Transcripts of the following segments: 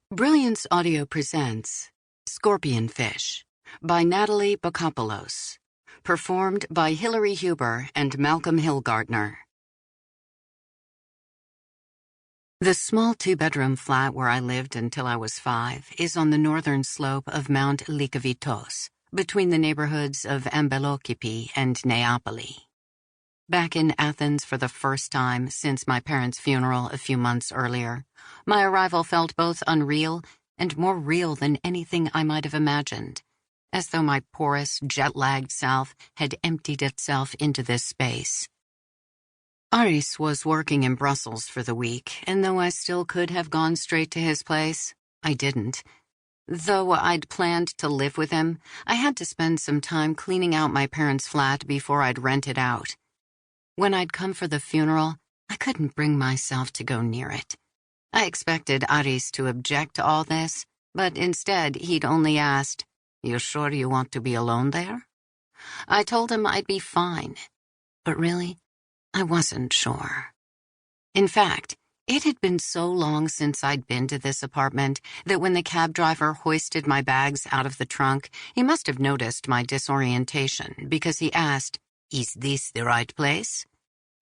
Brilliance Audio presents Scorpionfish by Natalie Bakopoulos, performed by Hilary Huber and Malcolm Hillgartner. The small two-bedroom flat where I lived until I was 5 is on the northern slope of Mount Likavitos, between the neighborhoods of Ambelokipi and Neapoli. Back in Athens for the first time since my parents' funeral a few months earlier, my arrival felt both unreal and more real than anything I might have imagined, as though my porous, jet-lagged self had emptied itself into this space. Aris was working in Brussels for the week, and though I still could have gone straight to his place, I didn't. Though I'd planned to live with him, I had to spend some time cleaning out my parents' flat before I'd rent it out. When I'd come for the funeral, I couldn't bring myself to go near it. I expected Aris to object to all this, but instead he'd only asked, "You sure you want to be alone there?" I told him I'd be fine, but really, I wasn't sure. In fact, it had been so long since I'd been to this apartment that when the cab driver hoisted my bags out of the trunk, he must have noticed my disorientation because he asked, "Is this the right place?"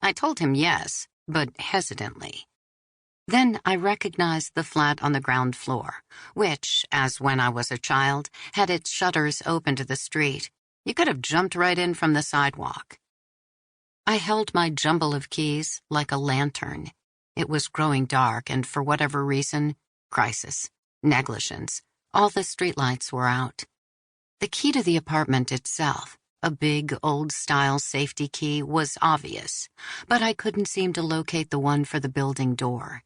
I told him yes, but hesitantly. Then I recognized the flat on the ground floor, which, as when I was a child, had its shutters open to the street. You could have jumped right in from the sidewalk. I held my jumble of keys like a lantern. It was growing dark, and for whatever reason, crisis, negligence, all the streetlights were out. The key to the apartment itself, a big, old-style safety key, was obvious, but I couldn't seem to locate the one for the building door.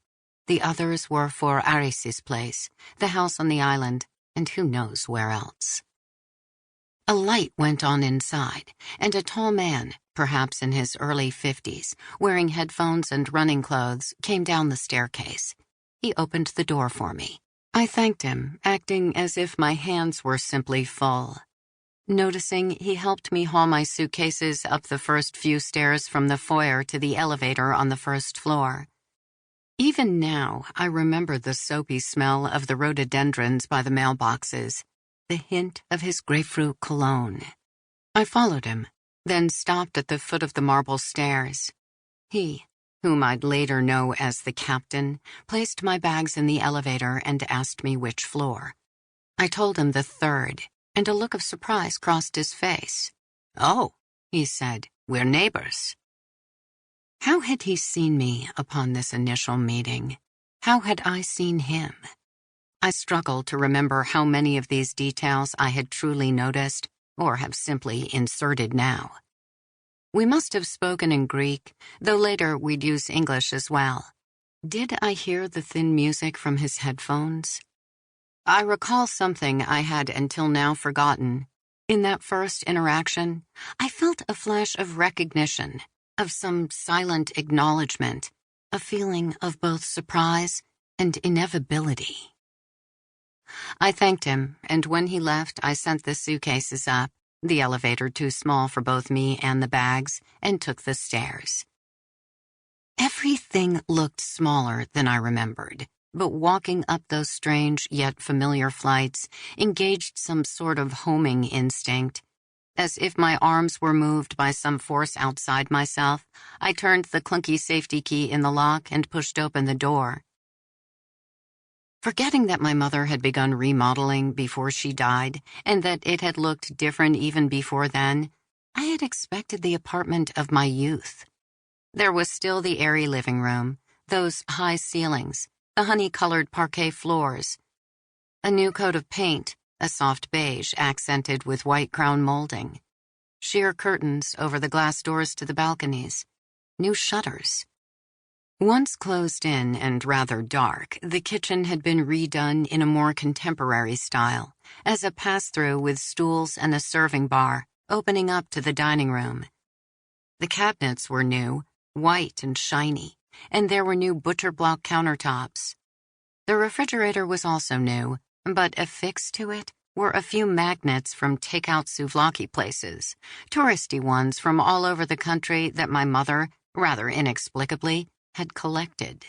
The others were for Aris's place, the house on the island, and who knows where else. A light went on inside, and a tall man, perhaps in his early 50s, wearing headphones and running clothes, came down the staircase. He opened the door for me. I thanked him, acting as if my hands were simply full. Noticing, he helped me haul my suitcases up the first few stairs from the foyer to the elevator on the first floor. Even now, I remember the soapy smell of the rhododendrons by the mailboxes, the hint of his grapefruit cologne. I followed him, then stopped at the foot of the marble stairs. He, whom I'd later know as the captain, placed my bags in the elevator and asked me which floor. I told him the 3rd. And a look of surprise crossed his face. "Oh," he said, "we're neighbors." How had he seen me upon this initial meeting? How had I seen him? I struggled to remember how many of these details I had truly noticed, or have simply inserted now. We must have spoken in Greek, though later we'd use English as well. Did I hear the thin music from his headphones? I recall something I had until now forgotten. In that first interaction, I felt a flash of recognition, of some silent acknowledgement, a feeling of both surprise and inevitability. I thanked him, and when he left, I sent the suitcases up, the elevator too small for both me and the bags, and took the stairs. Everything looked smaller than I remembered. But walking up those strange yet familiar flights engaged some sort of homing instinct. As if my arms were moved by some force outside myself, I turned the clunky safety key in the lock and pushed open the door. Forgetting that my mother had begun remodeling before she died, and that it had looked different even before then, I had expected the apartment of my youth. There was still the airy living room, those high ceilings, the honey-colored parquet floors, a new coat of paint, a soft beige accented with white crown molding, sheer curtains over the glass doors to the balconies, new shutters. Once closed in and rather dark, the kitchen had been redone in a more contemporary style, as a pass-through with stools and a serving bar, opening up to the dining room. The cabinets were new, white and shiny, and there were new butcher block countertops. The refrigerator was also new, but affixed to it were a few magnets from takeout souvlaki places, touristy ones from all over the country that my mother, rather inexplicably, had collected.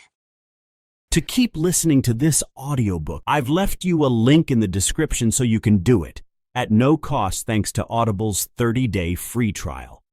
To keep listening to this audiobook, I've left you a link in the description so you can do it, at no cost thanks to Audible's 30-day free trial.